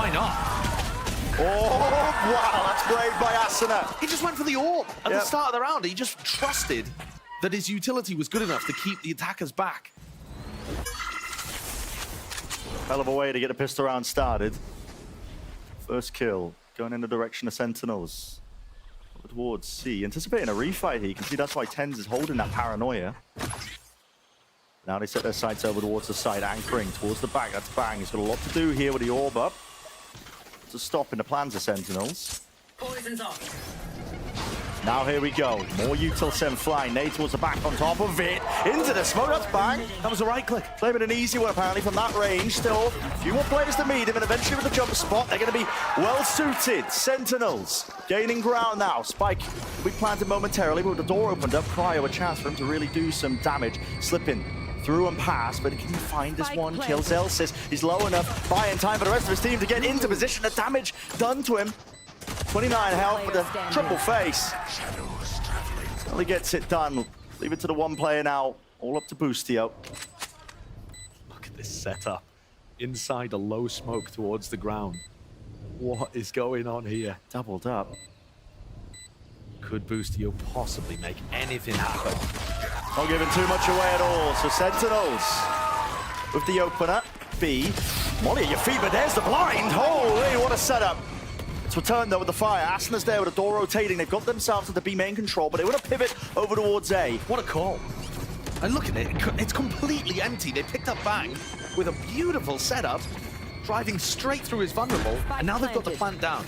Why not? Oh, wow, that's brave by Asuna. He just went for the AWP at the start of the round. He just trusted that his utility was good enough to keep the attackers back. Hell of a way to get a pistol round started. First kill, going in the direction of Sentinels. Towards C, anticipating a refight here. You can see that's why Tens is holding that paranoia. Now they set their sights over towards the side, anchoring towards the back. That's Bang. He's got a lot to do here with the orb up. To stop in the plans of Sentinels. Poison's off. Now here we go. More util send flying. Nade towards the back on top of it. Into the smoke. That's Bang. That was a right click. Claiming an easy one apparently from that range. Still a few more players to meet him, and eventually with the jump spot, they're going to be well suited. Sentinels gaining ground now. Spike will be planted momentarily, but with the door opened up, Cryo a chance for him to really do some damage. Slipping through and past, but can he find this one? Kills Elsis. He's low enough, buying time for the rest of his team to get into position. The damage done to him. 29 health with a triple face. Only gets it done. Leave it to the one player now. All up to Boostio. Look at this setup. Inside a low smoke towards the ground. What is going on here? Doubled up. Could Boostio possibly make anything happen? Not giving too much away at all. So Sentinels with the opener. B. Molly at your feet, but there's the blind. Holy, what a setup. It's returned though with the fire. Asuna's there with the door rotating. They've got themselves at the B main control, but they want to pivot over towards A. What a call. And look at it. It's completely empty. They picked up Bang with a beautiful setup, driving straight through his vulnerable, and now they've got the plant down.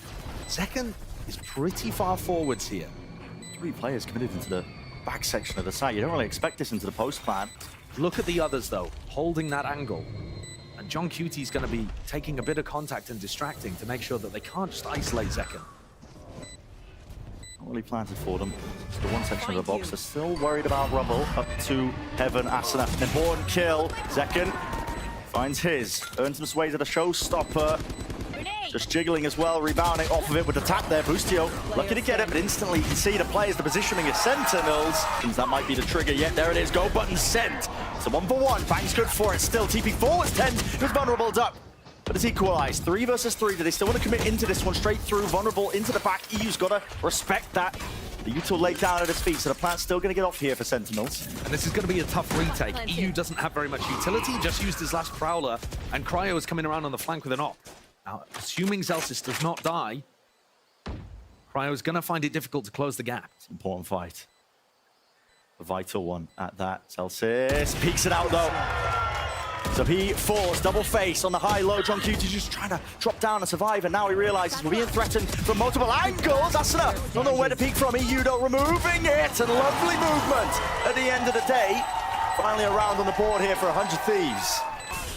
Second is pretty far forwards here. 3 players committed into the back section of the site. You don't really expect this into the post plan. Look at the others though, holding that angle. And John Cutie's going to be taking a bit of contact and distracting to make sure that they can't just isolate Second. Not really planted for them. It's the one section of the box. They're still worried about Rumble. Up to Heaven. Asuna. An important kill. Second finds his. Earns him his way to the showstopper. Just jiggling as well, rebounding off of it with the tap there. Boostio lucky to get it, but instantly you can see the players, the positioning is Sentinels. That might be the trigger yet. There it is. Go button sent. It's a 1-for-1. Bang's good for it. Still TP forwards. 10. He was vulnerable up. But it's equalized. 3 versus 3. Do they still want to commit into this one? Straight through. Vulnerable into the back. EU's got to respect that. The util laid down at his feet, so the plant's still going to get off here for Sentinels. And this is going to be a tough retake. EU doesn't have very much utility. Just used his last Prowler, and Cryo is coming around on the flank with an op. Now, assuming Zelsis does not die, Cryo is going to find it difficult to close the gap. It's an important fight. A vital one at that. Zelsis peeks it out, though. So he falls, double face on the high-low. John Cutie just trying to drop down and survive, and now he realizes we're being threatened from multiple angles. Asuna, don't know where to peek from. EU, though, removing it, and lovely movement at the end of the day. Finally a round on the board here for 100 Thieves.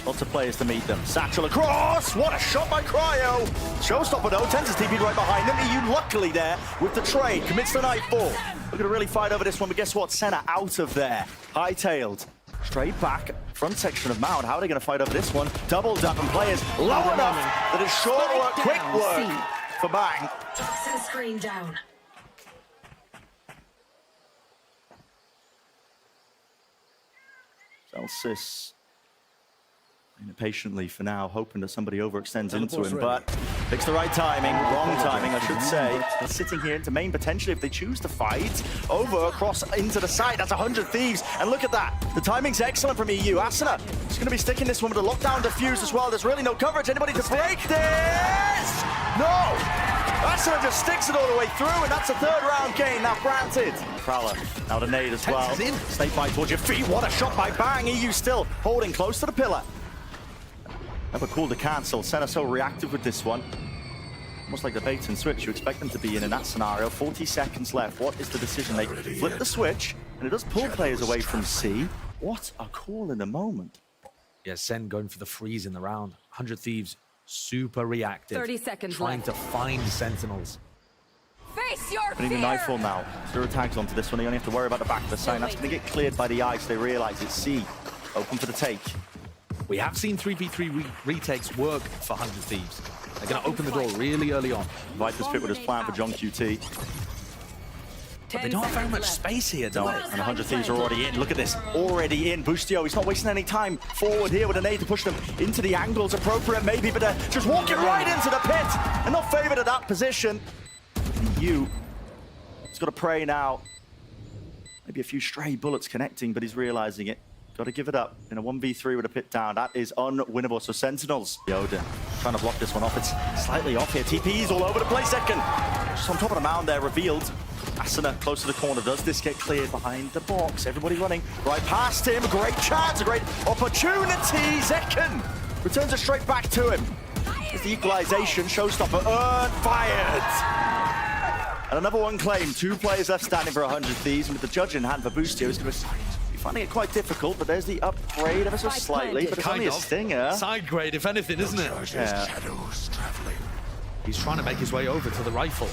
Lots of players to meet them. Satchel across. What a shot by Cryo. Showstopper though. Tens is TP'd right behind them. EU luckily there with the trade. Commits the nightfall. We're going to really fight over this one, but guess what? Senna out of there. Hightailed. Straight back. Front section of Mound. How are they going to fight over this one? Doubled up and players low enough that it's short work, quick work for Bang. Toxin screen down. Celsius patiently for now, hoping that somebody overextends into him, but picks the right timing, wrong timing, I should say. They're sitting here into main potentially if they choose to fight. Over, across into the side, that's 100 Thieves, and look at that. The timing's excellent from EU. Asuna is going to be sticking this one with a lockdown defuse as well. There's really no coverage. Anybody to break this? No! Asuna just sticks it all the way through, and that's a 3rd round game now granted. Prowler, now the nade as well. Snake bite towards your feet. What a shot by Bang. EU still holding close to the pillar. Never cool to cancel. Senna so reactive with this one. Almost like the bait and switch you expect them to be in that scenario. 40 seconds left. What is the decision? They flip the switch, and it does pull players away from C. What a call in the moment. Yeah, Sen going for the freeze in the round. 100 Thieves, super reactive. 30 seconds trying left. to find Sentinels. Face your Putting the fear! nightfall now. 0 tags onto this one. They only have to worry about the back of the sign. That's going to get cleared by the ice. They realize it's C. Open for the take. We have seen 3v3 retakes work for 100 Thieves. They're going to open the door really early on. Viper's fit with his plan for John QT. But they don't have very much space here, do No, they? and 100 Thieves are already in. Look at this, already in. Boostio, he's not wasting any time forward here with a nade to push them into the angles. Appropriate maybe, but just walking right into the pit and not favored at that position. EU, he's got to pray now. Maybe a few stray bullets connecting, but he's realizing it. Got to give it up in a 1v3 with a pit down. That is unwinnable. So Sentinels, Yoda, trying to block this one off. It's slightly off here. TP's all over the place. Second, just on top of the mound there, revealed. Asuna close to the corner. Does this get cleared behind the box? Everybody running right past him. Great chance, a great opportunity. Zekken returns it straight back to him. There's the equalization. Showstopper earned, fired. And another one claimed. 2 players left standing for 100 Thieves. And with the judge in hand for Boostio, he's going to be finding it quite difficult. But there's the upgrade ever so slightly. But it's only a stinger. Side grade, if anything, isn't it? Yeah. He's trying to make his way over to the rifle.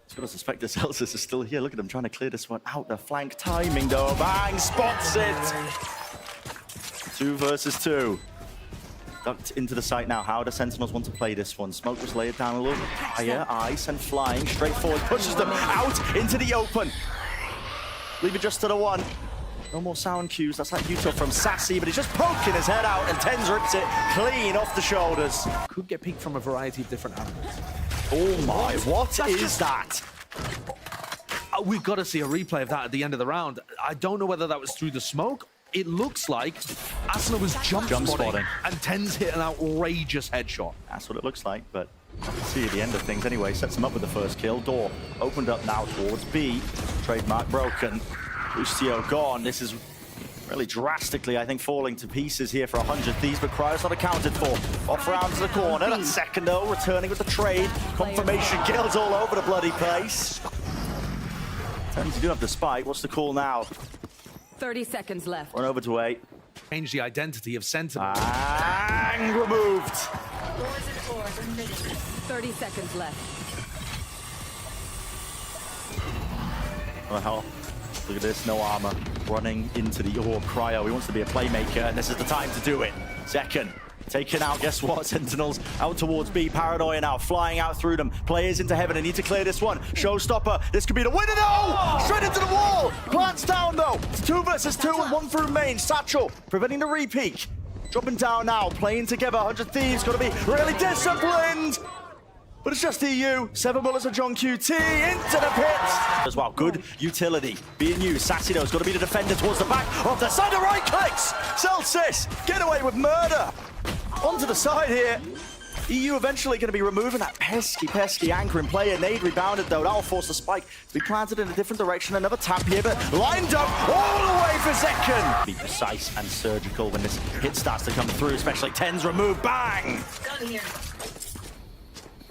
He's got to suspect the Celsius is still here. Look at him trying to clear this one out. The flank timing, though. Bang! Spots it! 2 versus 2. Ducked into the site now. How do Sentinels want to play this one? Smoke was laid down a little bit higher. Ice and flying straight forward. Pushes them out into the open. Leave it just to the one. No more sound cues. That's like Utah from Sassy, but he's just poking his head out, and Tens rips it clean off the shoulders. Could get peeked from a variety of different angles. Oh my, what is that? We've got to see a replay of that at the end of the round. I don't know whether that was through the smoke. It looks like Asuna was jump spotting, and Tens hit an outrageous headshot. That's what it looks like, but see at the end of things anyway. Sets him up with the first kill. Door opened up now towards B. Trademark broken. Boostio gone. This is really drastically, I think, falling to pieces here for 100 Thieves, but Cryo's not accounted for. Off round to the corner. That's second though, returning with the trade. Confirmation kills all over the bloody place. Tens to do have the spike. What's the call now? 30 seconds left. Run over to 8. Change the identity of Sentinels. Bang! Removed. 30 seconds left. Well, look at this, no armor. Running into the orb. Cryo, he wants to be a playmaker, and this is the time to do it. Second, taken out, guess what? Sentinels out towards B. Paranoia now, flying out through them. Players into heaven, they need to clear this one. Showstopper, this could be the winner, no! Straight into the wall! Plants down, though. It's 2 versus 2 and 1 through main. Satchel, preventing the repeat. Dropping down now, playing together. 100 Thieves, gotta be really disciplined. But it's just EU. 7 bullets of John QT into the pit. As well, good utility being used. Sassy though has got to be the defender towards the back of the side. Right clicks. Celsius get away with murder. Onto the side here. EU eventually going to be removing that pesky anchoring player. Nade rebounded though. That'll force the spike to be planted in a different direction. Another tap here, but lined up all the way for Zekken. Be precise and surgical when this hit starts to come through, especially Tens remove. Bang! Done here.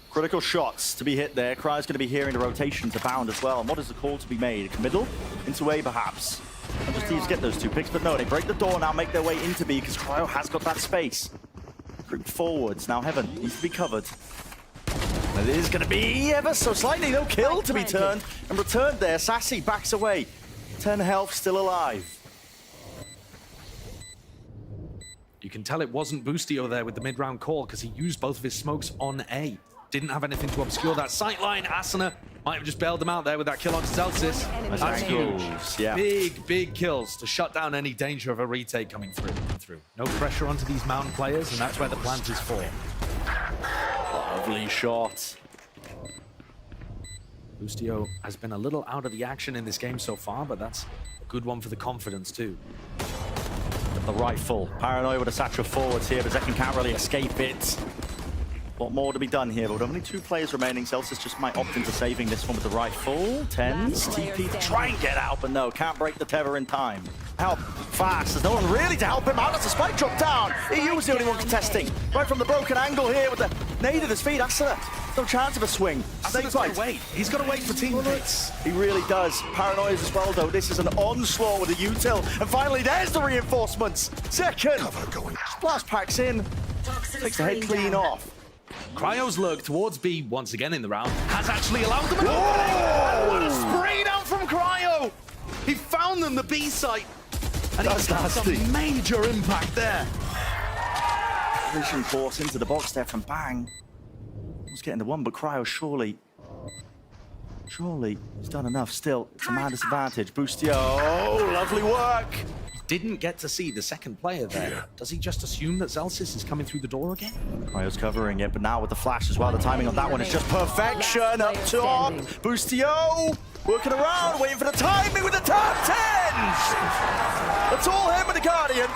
Critical shots to be hit there. Cryo's going to be hearing the rotations abound as well. And what is the call to be made? Middle into A perhaps. And just Thieves get those 2 picks, but no, they break the door now, make their way into B because Cryo has got that space. Creep forwards. Now Heaven needs to be covered. And it is going to be ever so slightly no kill to be turned and returned there. Sassy backs away. 10 health, still alive. You can tell it wasn't Boostio there with the mid-round call because he used both of his smokes on A. Didn't have anything to obscure that sight line. Asuna might have just bailed them out there with that kill on Celsius. That's huge. Yeah. Big kills to shut down any danger of a retake coming through. No pressure onto these mountain players, and that's where the plant is for. Lovely shot. Boostio has been a little out of the action in this game so far, but that's a good one for the confidence too. The rifle. Paranoia with a satchel forwards here, but Zekken can't really escape it. A lot more to be done here, but with only 2 players remaining. Celsius just might opt into saving this one with the rifle. Tens, TP to try and get out, but no, can't break the tether in time. Help fast. There's no one really to help him out. That's a spike drop down. EU was the only one contesting. Right from the broken angle here with the nade at his feet. That's no chance of a swing. He's got to wait. He's got to wait for teammates. He really does. Paranoias as well, though. This is an onslaught with a util. And finally, there's the reinforcements. Second. Blast packs in. Takes the head clean off. Cryo's lurk towards B once again in the round has actually allowed them an opening. What a spray down from Cryo! He found them the B site, and That's nasty. Some major impact there. Vision force into the box there from Bang. Was getting the one, but Cryo surely Surely he's done enough still. It's a man disadvantage. Boostio, oh, lovely work. Didn't get to see the second player there. Does he just assume that Zelsis is coming through the door again? Cryo's covering it, but now with the flash as well, the timing on that one is just perfection. Up top, Boostio working around, waiting for the timing with the top 10s. That's all him with the Guardian.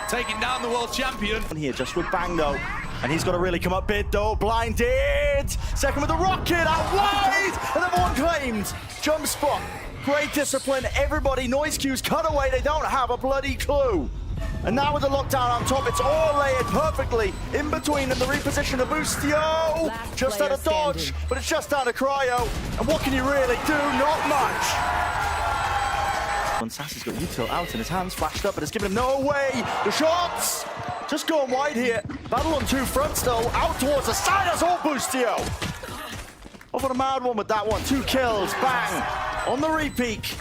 Taking down the world champion. Here, just with Bang though. And he's got to really come up big though. Blinded. Second with the rocket out wide. Another one claimed. Jump spot. Great discipline. Everybody, noise cues, cut away. They don't have a bloody clue. And now with the lockdown on top, it's all layered perfectly in between and the reposition of Boostio. Just out of dodge, but it's just out of Cryo. And what can you really do? Not much. When Sassy's got util out in his hands, flashed up, but it's given him no way. The shots just going wide here. Battle on two fronts though, out towards the side. That's all Boostio. Off on a mad one with that one. 2 kills, bang, on the repeat.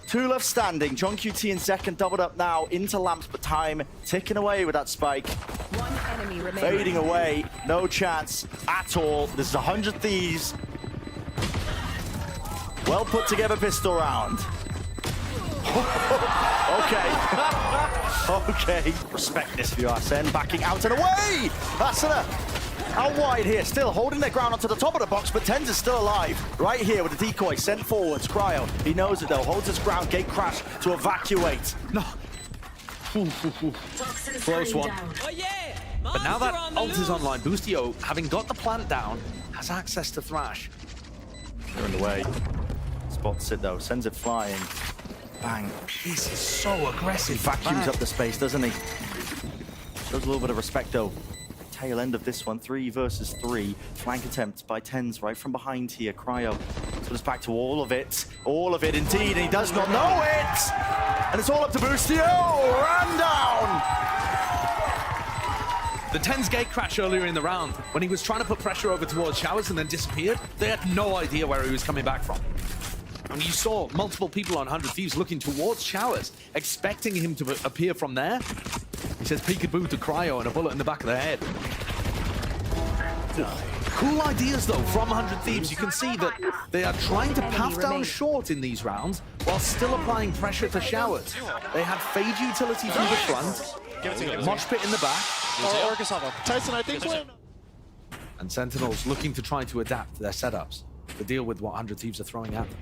2 left standing. John QT in second, doubled up now into lamps, but time ticking away with that spike. One enemy remaining. Fading away, no chance at all. This is 100 Thieves. Well put together pistol round. Okay. Okay. Respect this for you, Arsene. Backing out and away. Asuna out wide here, still holding their ground onto the top of the box, but Tens is still alive. Right here with the decoy sent forwards. Cryo, he knows it though, holds his ground, gate crash to evacuate. No. Close one. Oh, yeah. But now that ult is online, Boostio, having got the plant down, has access to Thrash. They're in the way. Spots it though, sends it flying. Bang. This is so aggressive. He vacuums up the space, doesn't he? Shows a little bit of respect though. Tail end of this one, 3 versus 3. Flank attempt by Tens right from behind here. Cryo. So it's back to all of it indeed, and he does not know it! And it's all up to Boostio, ran down! The Tens gate crash earlier in the round, when he was trying to put pressure over towards Showers and then disappeared, they had no idea where he was coming back from. And you saw multiple people on 100 Thieves looking towards Showers, expecting him to appear from there. He says peekaboo to Cryo and a bullet in the back of the head. Cool ideas though from 100 Thieves. You can see that they are trying to path down short in these rounds while still applying pressure to Showers. They have fade utility through the front, mosh pit in the back. Tyson, I think we're... And Sentinels looking to try to adapt their setups to deal with what 100 Thieves are throwing at them.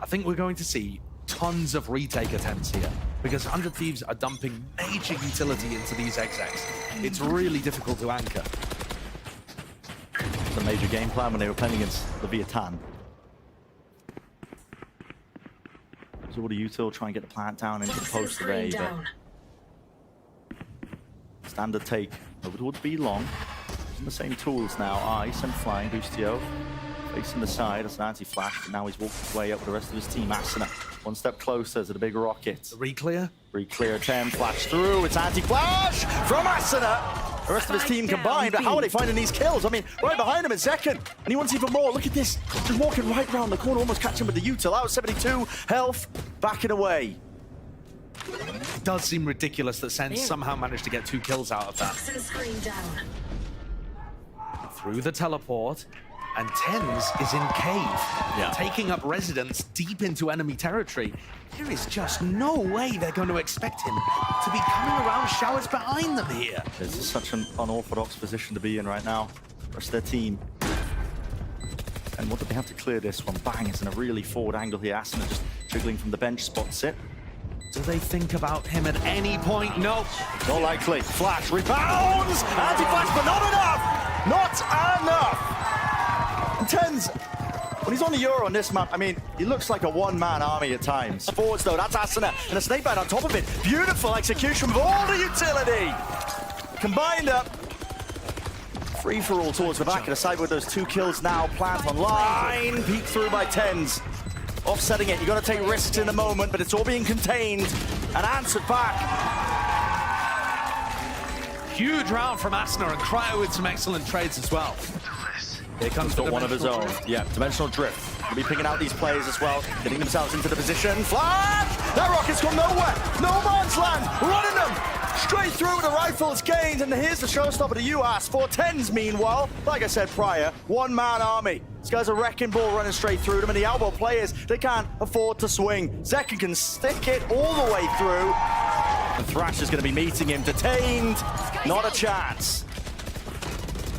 I think we're going to see tons of retake attempts here because 100 Thieves are dumping major utility into these execs. It's really difficult to anchor. The major game plan when they were playing against Leviathan. So what do util try and get the plant down into the post array, but standard take over towards B long. Using the same tools now. Ice and flying, Boostio. Facing the side, that's an anti-flash, but now he's walking his way up with the rest of his team. Asuna, one step closer to the big rocket. The reclear? Reclear attempt, flash through, it's anti-flash from Asuna! The rest of his team combined, but how are they finding these kills? I mean, right behind him in second, and he wants even more. Look at this, just walking right round the corner, almost catching with the util. Out 72 health, backing away. It does seem ridiculous that Sen somehow managed to get 2 kills out of that. Through the teleport. And Tens is in cave, taking up residence deep into enemy territory. There is just no way they're going to expect him to be coming around Showers behind them here. This is such an unorthodox position to be in right now. The rest of their team. And what do they have to clear this one? Bang, it's in a really forward angle here. Asuna just jiggling from the bench, spots it. Do they think about him at any point? No. Not likely. Flash, rebounds! Anti-flash, but not enough! Not enough! And Tens, when he's on the Euro on this map, I mean, he looks like a one-man army at times. Forwards though, that's Asuna, and a snake bite on top of it. Beautiful execution with all the utility. Combined up. Free-for-all towards the back of the side with those 2 kills now. Plant online, peek through by Tens. Offsetting it, you got to take risks in the moment, but it's all being contained and answered back. Huge round from Asuna and Cryo with some excellent trades as well. Here comes got one of his own. Yeah, dimensional drift. He'll be picking out these players as well, getting themselves into the position. Flash! That rocket's gone nowhere. No man's land. Running them. Straight through the rifles gained, and here's the showstopper to you, Ass. For Tens, meanwhile, like I said prior, one-man army. This guy's a wrecking ball running straight through them, and the elbow players, they can't afford to swing. Zekken can stick it all the way through. And Thrash is going to be meeting him, detained. Not a chance.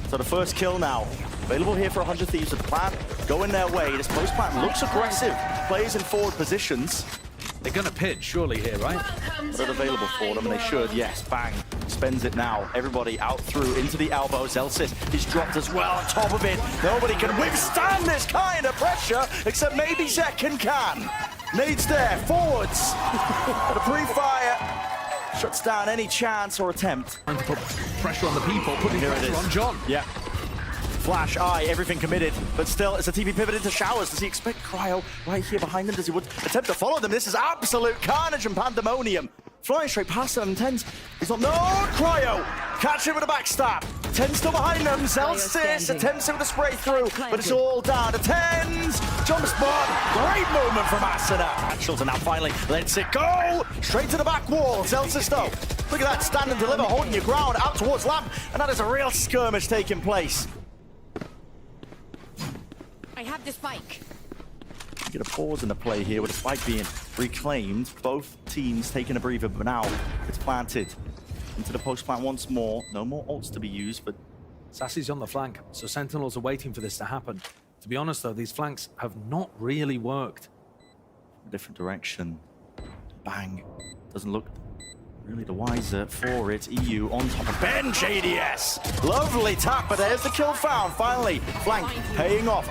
So the first kill now. Available here for 100 Thieves with the plan going their way. This post plan looks aggressive. Plays in forward positions. They're going to pitch, surely, here, right? But it's available for them, and they should. Yes, bang. Spends it now. Everybody out through into the elbows. Zelsis is dropped as well on top of it. Nobody can withstand this kind of pressure, except maybe Zekken can. Nades there, forwards. But a pre-fire shuts down any chance or attempt. Trying to put pressure on the people, putting pressure on John. Yeah. Flash, eye, everything committed, but still, it's a TP pivot into showers. Does he expect Cryo right here behind him? Does he would attempt to follow them? This is absolute carnage and pandemonium. Flying straight past them, Tens. He's not, no, Cryo! Catch him with a backstab. Tens still behind them. Zelsis attempts with a spray through, but it's all down to Tens. Jump spot, great movement from Asuna. Actuals, and now finally lets it go. Straight to the back wall, Zelsis though. Look at that, stand and deliver, holding your ground out towards Lamp, and that is a real skirmish taking place. I have the spike. You get a pause in the play here with the spike being reclaimed. Both teams taking a breather, but now it's planted into the post plant once more. No more ults to be used, but Sassy's on the flank, so Sentinels are waiting for this to happen. To be honest, though, these flanks have not really worked. a different direction. Bang. Doesn't look really the wiser for it. EU on top of bench, ADS. Lovely tap, but there's the kill found. Finally, flank paying off.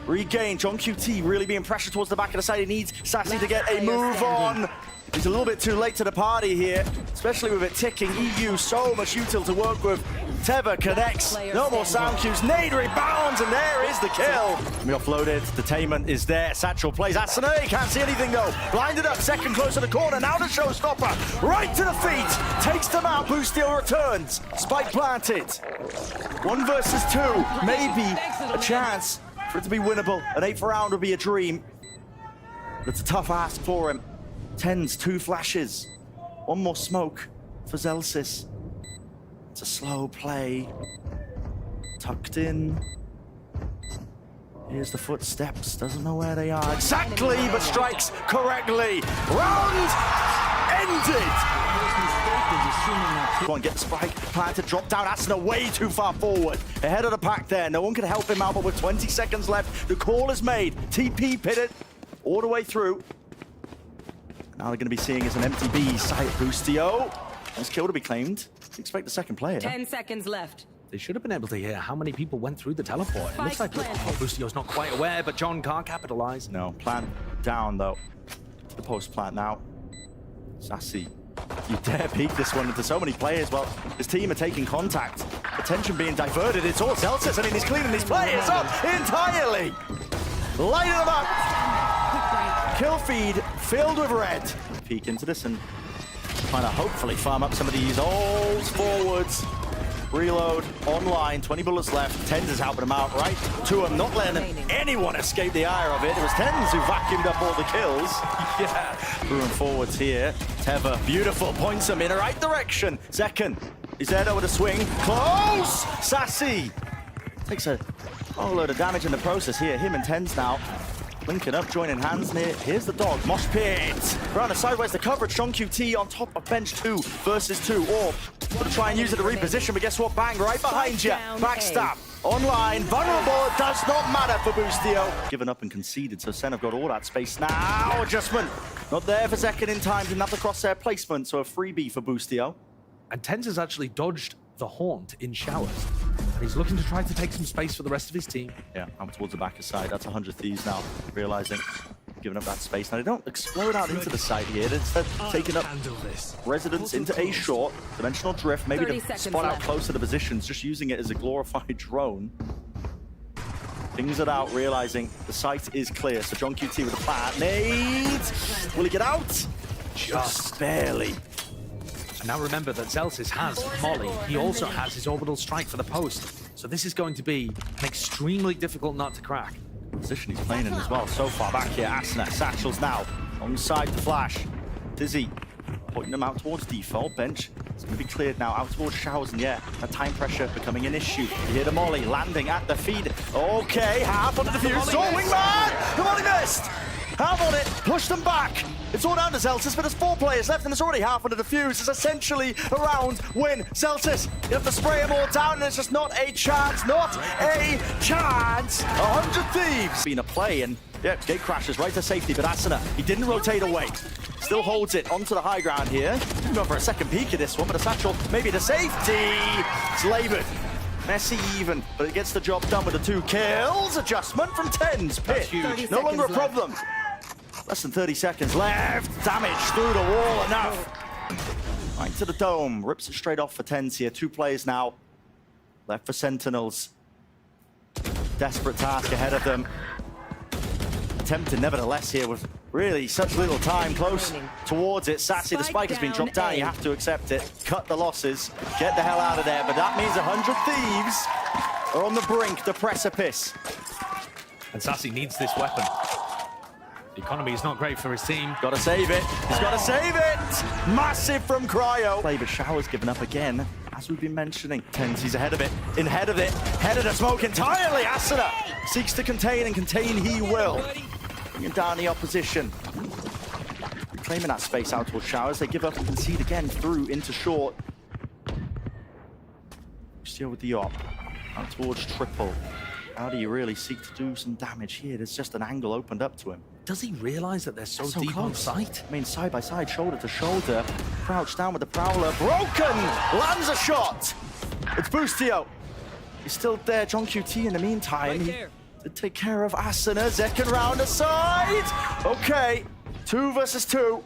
Regain. John QT really being pressured towards the back of the side. He needs Sassy to get a move on. He's a little bit too late to the party here, especially with it ticking. EU, so much util to work with. Teva connects. No more sound cues. Nade rebounds, and there is the kill. We offloaded. Detainment is there. Satchel plays. Asuna can't see anything though. Blinded up. Second close to the corner. Now the showstopper. Right to the feet. Takes them out. Boostio returns. Spike planted. 1 versus 2. Maybe a chance for it to be winnable. An 8th round would be a dream. But it's a tough ask for him. Tens, 2 flashes. 1 more smoke for Zelsis. It's a slow play. Tucked in. Here's the footsteps. Doesn't know where they are exactly, but strikes correctly. Round ended. Go on, get the spike. Planted, drop down. Asuna way too far forward. Ahead of the pack there. No one can help him out, but with 20 seconds left, the call is made. TP pitted all the way through. Now they're going to be seeing as an empty B site. Boostio. Nice kill to be claimed. Expect the second player. 10 seconds left. They should have been able to hear how many people went through the teleport. It looks like Boostio's not quite aware, but John can't capitalize. No, plant down though. To the post plant now. Sassy. You dare peek this one into so many players. Well, his team are taking contact. Attention being diverted. It's all Zelsis. I mean, he's cleaning these players up entirely. Lighting them up. Kill feed filled with red. Peek into this and trying to hopefully farm up some of these ults forwards. Reload online, 20 bullets left. Tens is helping him out right to him, not letting anyone escape the ire of it. It was Tens who vacuumed up all the kills. Yeah, through and forwards here. Teva, beautiful, points him in the right direction. Zekken is there though with a swing. Close! Sassy takes a whole load of damage in the process here. Him and Tens now linking up, joining hands near. Here's the dog. Mosh pit. Around the sideways, the coverage. Sean QT on top of bench 2 versus 2. Or gonna try and use it to reposition, but guess what? Bang, right behind you. Backstab. Online. Vulnerable. It does not matter for Boostio. Given up and conceded, so Sen have got all that space now. Adjustment. Not there for Zekken in time. Didn't have the crosshair placement, so a freebie for Boostio. And Tens has actually dodged the haunt in showers. And he's looking to try to take some space for the rest of his team. Yeah, out towards the back side. That's 100 Thieves now, realizing giving up that space. Now they don't explode out into the side here. They're instead taking up residence into a short dimensional drift, maybe to spot out close to the positions, just using it as a glorified drone. Things it out, realizing the site is clear. So John QT with a plan. Nades! Will he get out? Just barely. And now remember that Zelsis has Molly. He also has his orbital strike for the post. So this is going to be an extremely difficult nut to crack. Position he's playing in as well. So far back here, Asuna, Satchels now. Alongside the flash. Dizzy pointing them out towards default. Bench It's going to be cleared now out towards Showers, and yeah, that time pressure becoming an issue. You hear the molly landing at the feed. Okay, half on the defuse. Oh, wingman! The molly missed! Half on it, push them back. It's all down to Zelsis, but there's 4 players left, and there's already half on the defuse. It's essentially a round win. Zelsis, you have to spray them all down, and it's just not a chance. Not a chance. 100 Thieves. Been a play, and yeah, gate crashes right to safety, but Asuna, he didn't rotate away. Still holds it onto the high ground here. Going for a second peek at this one, but a satchel maybe to safety. It's labored. Messy even, but it gets the job done with the 2 kills. Adjustment from Tens. Pit, no longer a problem. Less than 30 seconds left. Damage through the wall, enough. Right to the dome. Rips it straight off for Tens here. 2 players now left for Sentinels. Desperate task ahead of them. Attempted nevertheless here with really such little time close towards it. Sassy, the spike has been dropped down. You have to accept it. Cut the losses. Get the hell out of there. But that means 100 Thieves are on the brink, the precipice. And Sassy needs this weapon. The economy is not great for his team. Got to save it. He's got to save it. Massive from Cryo. Play, but Shower's given up again, as we've been mentioning. Tens, he's ahead of it. Ahead of it. Head of the smoke entirely. Asuna seeks to contain, and contain he will. Bringing down the opposition. Reclaiming that space out towards Showers. They give up and concede again through into short. Still with the op. Out towards triple. How do you really seek to do some damage here? There's just an angle opened up to him. Does he realize that they're so deep on sight? I mean, side by side, shoulder to shoulder. Crouched down with the Prowler. Broken! Lands a shot! It's Boostio. He's still there. John QT in the meantime. He did take care of Asuna. Second round aside. Okay. 2 versus 2.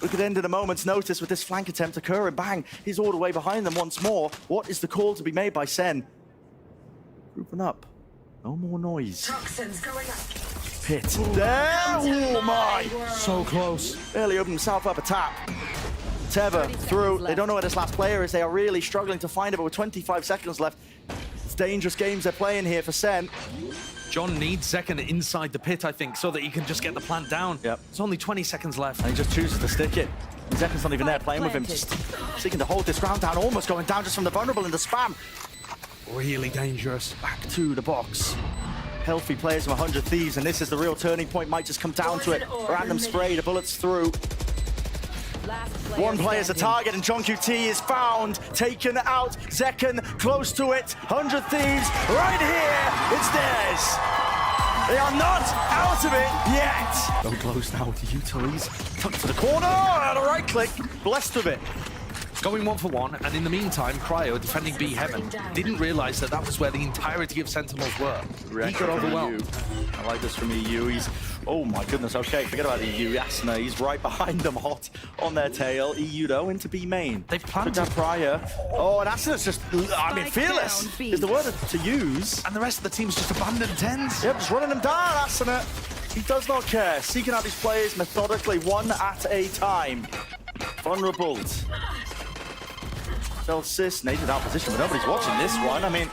We could end at a moment's notice with this flank attempt occurring. Bang. He's all the way behind them once more. What is the call to be made by Sen? Grouping up. No more noise. Toxins going up. Pit. There! Oh my! So close. Barely opened himself up a tap. Teva through. They don't know where this last player is. They are really struggling to find it, but with 25 seconds left. It's dangerous games they're playing here for Sen. John needs Second inside the pit, I think, so that he can just get the plant down. Yep. It's only 20 seconds left. And he just chooses to stick it. Zekin's not even there playing with him. Just seeking to hold this ground down. Almost going down just from the vulnerable and the spam. Really dangerous. Back to the box. Healthy players from 100 Thieves, and this is the real turning point. Might just come down to it. Random spray, the bullets through. One player's a target, and John QT is found, taken out. Zekin close to it. 100 Thieves right here. It's theirs. They are not out of it yet. Very close now with the utilities. Tucked to the corner, and a right click. Blessed with it. Going 1 for 1, and in the meantime, Cryo, defending B Heaven, didn't realize that that was where the entirety of Sentinels were. He got overwhelmed. I like this from EU. He's, oh my goodness, okay, forget about EU. Yasna, he's right behind them, hot on their tail. EU, though, into B main. They've planted. Took that prior. Oh, and Asna's just, I mean, fearless is the word to use. And the rest of the team's just abandoned Tens. Yep, just running them down, Asna. He does not care. Seeking out these players methodically, one at a time. Vulnerable. Celsius, native out position, but nobody's watching this one. I mean,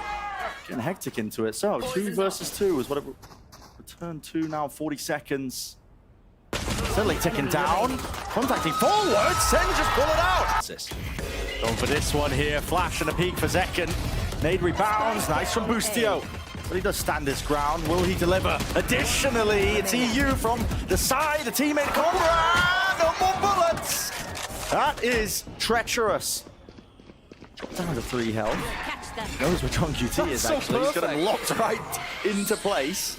getting hectic into it. So, 2 versus 2 is what it returned to now, 40 seconds. Steadily ticking down. Contacting forward. Sen just pull it out. Going for this one here. Flash and a peek for Zekin. Nade rebounds. Nice from Boostio. But he does stand his ground. Will he deliver? Additionally, it's EU from the side. The teammate Conrad. No more bullets. That is treacherous. Dropped down to 3 health. Knows where John QT is, actually. He's got him locked right into place.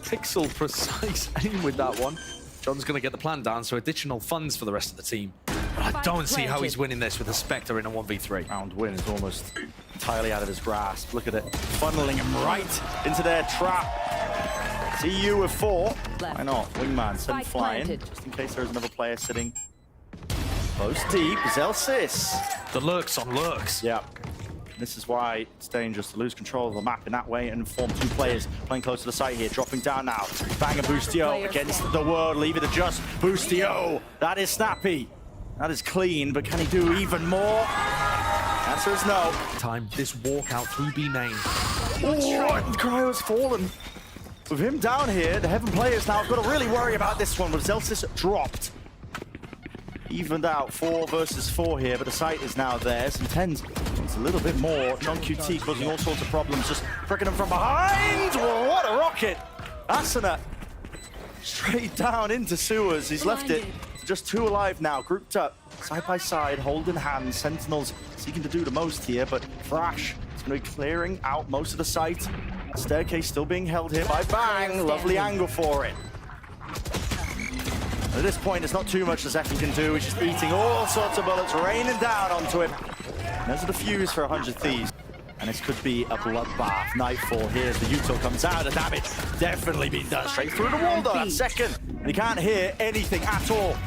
Pixel precise aim with that one. John's going to get the plan down, so additional funds for the rest of the team. But I don't see how he's winning this with a Spectre in a 1v3. Round win is almost entirely out of his grasp. Look at it, funneling him right into their trap. It's EU with 4. Why not? Wingman, send flying, just in case there's another player sitting close deep. Zelsis. The lurks on lurks. Yeah. This is why it's dangerous to lose control of the map in that way and form 2 players playing close to the site here. Dropping down now. Bang and Boostio against the world. Leave it to just Boostio. That is snappy. That is clean, but can he do even more? Answer is no. Time. This walkout through B main. Oh, and Cryo's fallen. With him down here, the Heaven players now have got to really worry about this one with Zelsis dropped. Evened out 4 versus 4 here, but the site is now theirs. And Tens wants a little bit more. John QT causing all sorts of problems, just pricking him from behind. Whoa, what a rocket! Asuna straight down into sewers. He's left it to just 2 alive now, grouped up, side by side, holding hands. Sentinels seeking to do the most here, but Thrash is going to be clearing out most of the site. Staircase still being held here by Bang. Lovely angle for it. At this point, it's not too much the Zeki can do. He's just eating all sorts of bullets, raining down onto him. And there's the fuse for 100 Thieves. And this could be a bloodbath. Nightfall here as the Util comes out. The damage definitely being done straight through the wall, though. That second. And he can't hear anything at all.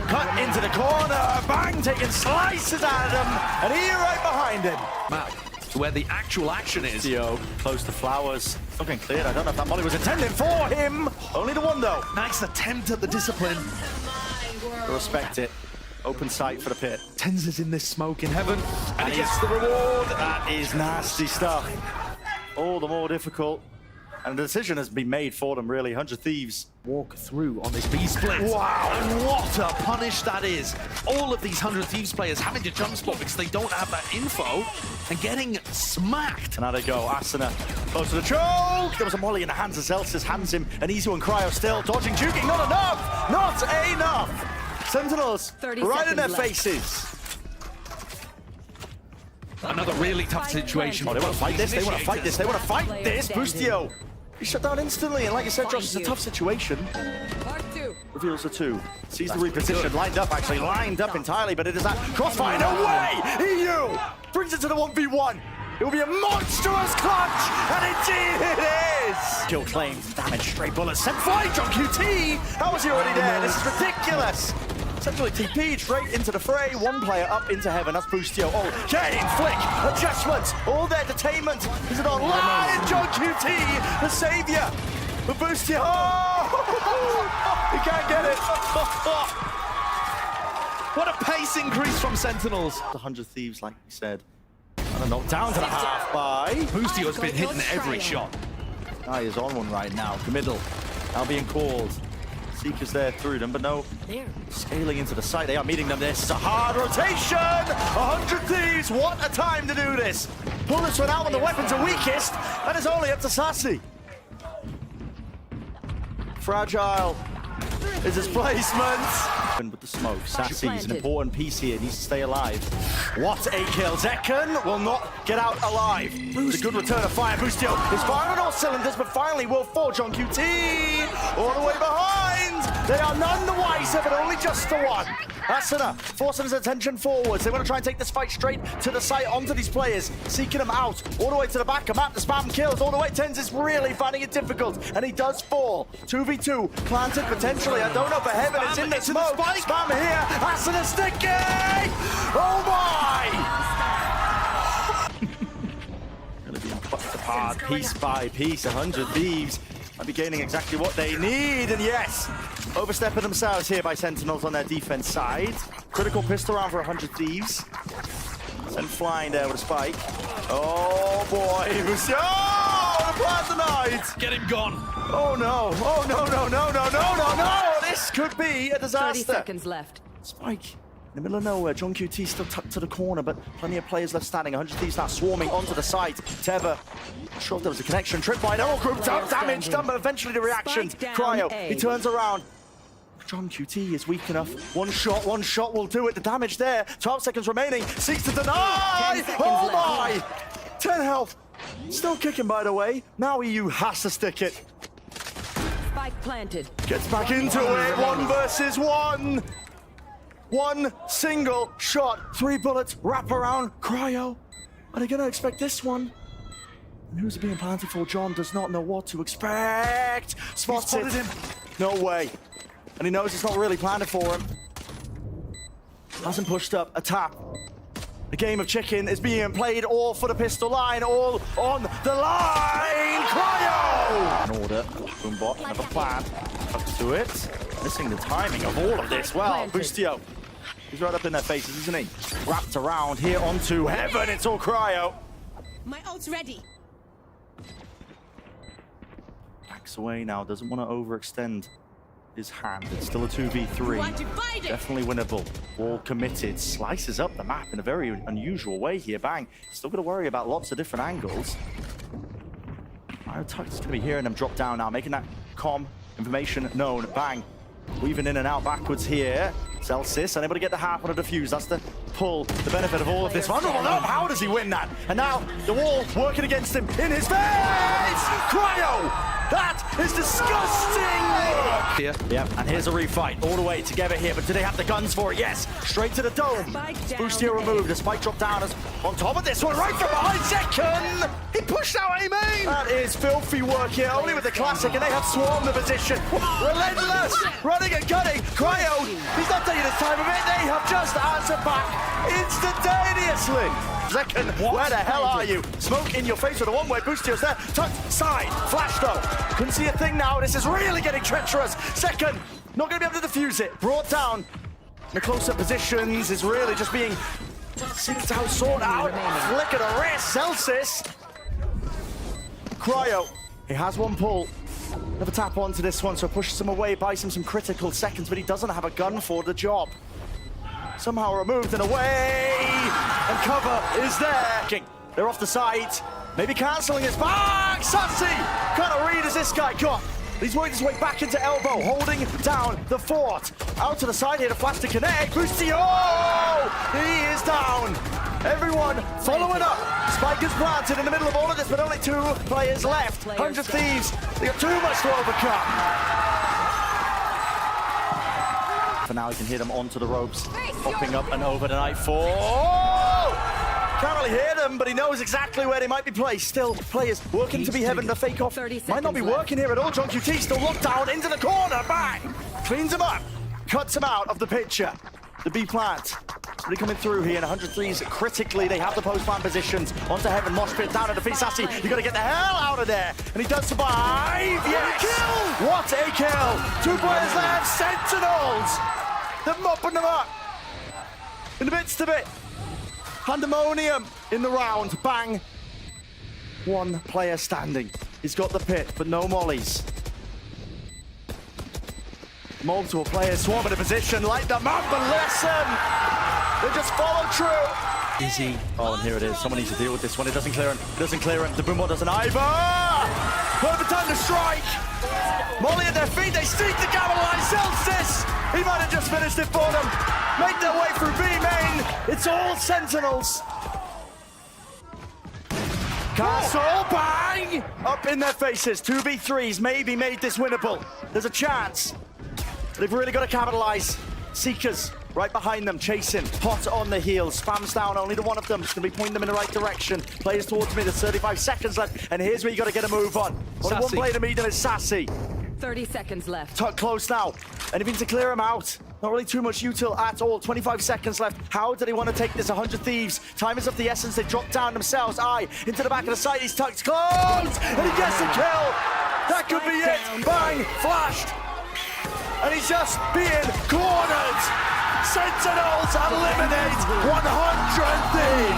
Cut into the corner. Bang taking slices out of him. And he right behind him. Map to where the actual action is. Theo close to Flowers. Still getting cleared. I don't know if that molly was intended for him. Only the one, though. Nice attempt at the discipline. I respect it. Open sight for the pit. Tens is in this smoke in heaven. And he gets the reward. That is nasty stuff. All the more difficult. And the decision has been made for them, really. 100 Thieves. Walk through on this B split. Wow. And what a punish that is. All of these 100 Thieves players having to jump spot because they don't have that info and getting smacked. And now they go. Asuna close to the choke. There was a molly in the hands of Zelsis. Hands him. And Izu and Cryo still dodging, juking. Not enough. Not enough. Sentinels right in their faces. Another really tough situation. Oh, they want to fight this. They want to fight this. They want to fight this. Boostio. He shut down instantly. And like you said, Josh, it's a tough situation. Reveals the 2. Sees the reposition. Lined up, actually. Lined up entirely. But it is that crossfire. No way! EU brings it to the 1v1. It will be a monstrous clutch. And indeed it is. Kill claims. Damage. Stray bullets. Sent flying. John QT. How was he already there? This is ridiculous. Essentially TP straight into the fray. 1 player up into heaven. That's Boostio. Oh, gain, flick, adjustments, all their detainment. Is it online? John QT, the savior. But Boostio, oh, he can't get it. What a pace increase from Sentinels. 100 Thieves, like we said. And a knockdown to the half by Boostio's been hitting every shot. Guy is on one right now. Committal now being called. Seekers there through them, but no scaling into the site. They are meeting them. This is a hard rotation. 100 Thieves. What a time to do this. Pull this one out when the weapons are weakest. That is only up to Sassy. Fragile is his placement. With the smoke, Sassy is an important piece here. Needs to stay alive. What a kill. Zekken will not get out alive. It's a good return of fire. Boostio is firing on all cylinders, but finally will fall. John QT all the way behind. They are none the wiser, but only just the one. Asuna forcing his attention forwards. They want to try and take this fight straight to the site, onto these players, seeking them out all the way to the back of map. The spam kills all the way. Tens is really finding it difficult, and he does fall. 2v2 planted potentially. I don't know for heaven. It's in the smoke. Spam here. Asuna sticky. Oh my! Really being plucked apart piece by piece. 100 Thieves might be gaining exactly what they need, and yes, overstepping themselves here by Sentinels on their defense side. Critical pistol round for 100 Thieves. Sent flying there with a spike. Oh boy, oh, the plan tonight. Get him gone. Oh no, oh no, no, no, no, no, no, no. This could be a disaster. 30 seconds left. Spike. In the middle of nowhere, John QT still tucked to the corner, but plenty of players left standing. 100 Thieves now swarming onto the site. Teva, not sure if there was a connection. Tripwire, all grouped up, damage done, but eventually the reaction. Cryo, he turns around. John QT is weak enough. One shot will do it. The damage there. 12 seconds remaining. Seeks to deny. Oh my! 10 health. Still kicking, by the way. Now EU has to stick it. Spike planted. Gets back into it. 1 versus 1. One single shot. 3 bullets. Wrap around. Cryo. Are they going to expect this one? And who's being planted for? John does not know what to expect. Spots it. Him. No way. And he knows it's not really planned for him. Hasn't pushed up. A tap. The game of chicken is being played all for the pistol line. All on the line. Cryo! An order. Boombot. Another plan. Up to it. Missing the timing of all of this. Well, Boostio. He's right up in their faces, isn't he? Wrapped around here onto heaven. It's all Cryo. My ult's ready. Backs away now. Doesn't want to overextend his hand. It's still a 2v3. Definitely winnable. Wall committed. Slices up the map in a very unusual way here. Bang. Still got to worry about lots of different angles. Tuck's going to be hearing them drop down now, making that information known. Bang. Weaving in and out backwards here. Celsius unable to get the half on a defuse. That's the pull, the benefit of all of this. Vulnerable, no, how does he win that? And now the wall working against him in his face! Cryo! That is disgusting! Here. Yeah, and here's a refight all the way together here, but do they have the guns for it? Yes, straight to the dome. Boostio removed, the spike drop down as on top of this one, right from behind second! He pushed out A-main! That is filthy work here, only with the classic, and they have swarmed the position. Relentless! Running and gunning, Cryo, he's not taking his time of it, they have just answered back instantaneously. Second, where the hell are you? Smoke in your face with a one-way Boostio's there. Touch side, flash though. Couldn't see a thing now. This is really getting treacherous. Second, not going to be able to defuse it. Brought down. The close-up positions is really just being synced out, sorted out. Flick of the wrist, Celsius. Cryo, he has one pull. Another tap onto this one, so pushes him away, buys him some critical seconds, but he doesn't have a gun for the job. Somehow removed and away, and cover is there. They're off the side, maybe cancelling his back. Sassy, kind of read as this guy got. He's working his way back into elbow, holding down the fort. Out to the side here to flash to connect. Boostio, he is down. Everyone following up. Spike is planted in the middle of all of this, but only 2 players left. 100 Thieves, they got too much to overcome. For now, he can hear them onto the ropes, popping up and over the night for. Can't really hear them, but he knows exactly where they might be placed. Still, players working to be heaven. The fake off might not be working here at all. John QT still locked down into the corner. Bang! Cleans him up, cuts him out of the picture. The B plant. Really coming through here, and 103s critically. They have the post-plant positions. Onto heaven, mosh pit down at the feet. Sassy, you got to get the hell out of there. And he does survive. Yes! Kill! What a kill! 2 players left. Sentinels! They're mopping them up. In the midst of it. Pandemonium in the round. Bang. 1 player standing. He's got the pit, but no mollies. Multiple players swarming a position. Light them up and listen. They just follow true. Easy. Oh, and here it is. Someone needs to deal with this one. It doesn't clear him. It doesn't clear him. The Boomer doesn't either. Perfect time to strike. Molly at their feet. They seek the capitalize. Celsius. He might have just finished it for them. Make their way through B main. It's all Sentinels. Castle, bang! Up in their faces. 2v3s maybe made this winnable. There's a chance. They've really got to capitalize. Seekers right behind them, chasing. Hot on the heels. Spams down only to one of them. It's going to be pointing them in the right direction. Players towards me. There's 35 seconds left. And here's where you got to get a move on. Only one player to meet them is Sassy. 30 seconds left. Tuck close now. Anything to clear him out. Not really too much util at all. 25 seconds left. How do they want to take this? 100 Thieves. Time is of the essence. They drop down themselves. Into the back of the site. He's tucked close. And he gets the kill. That could be it. Bang. Flashed. And he's just being cornered. Sentinels eliminate 100 Thieves.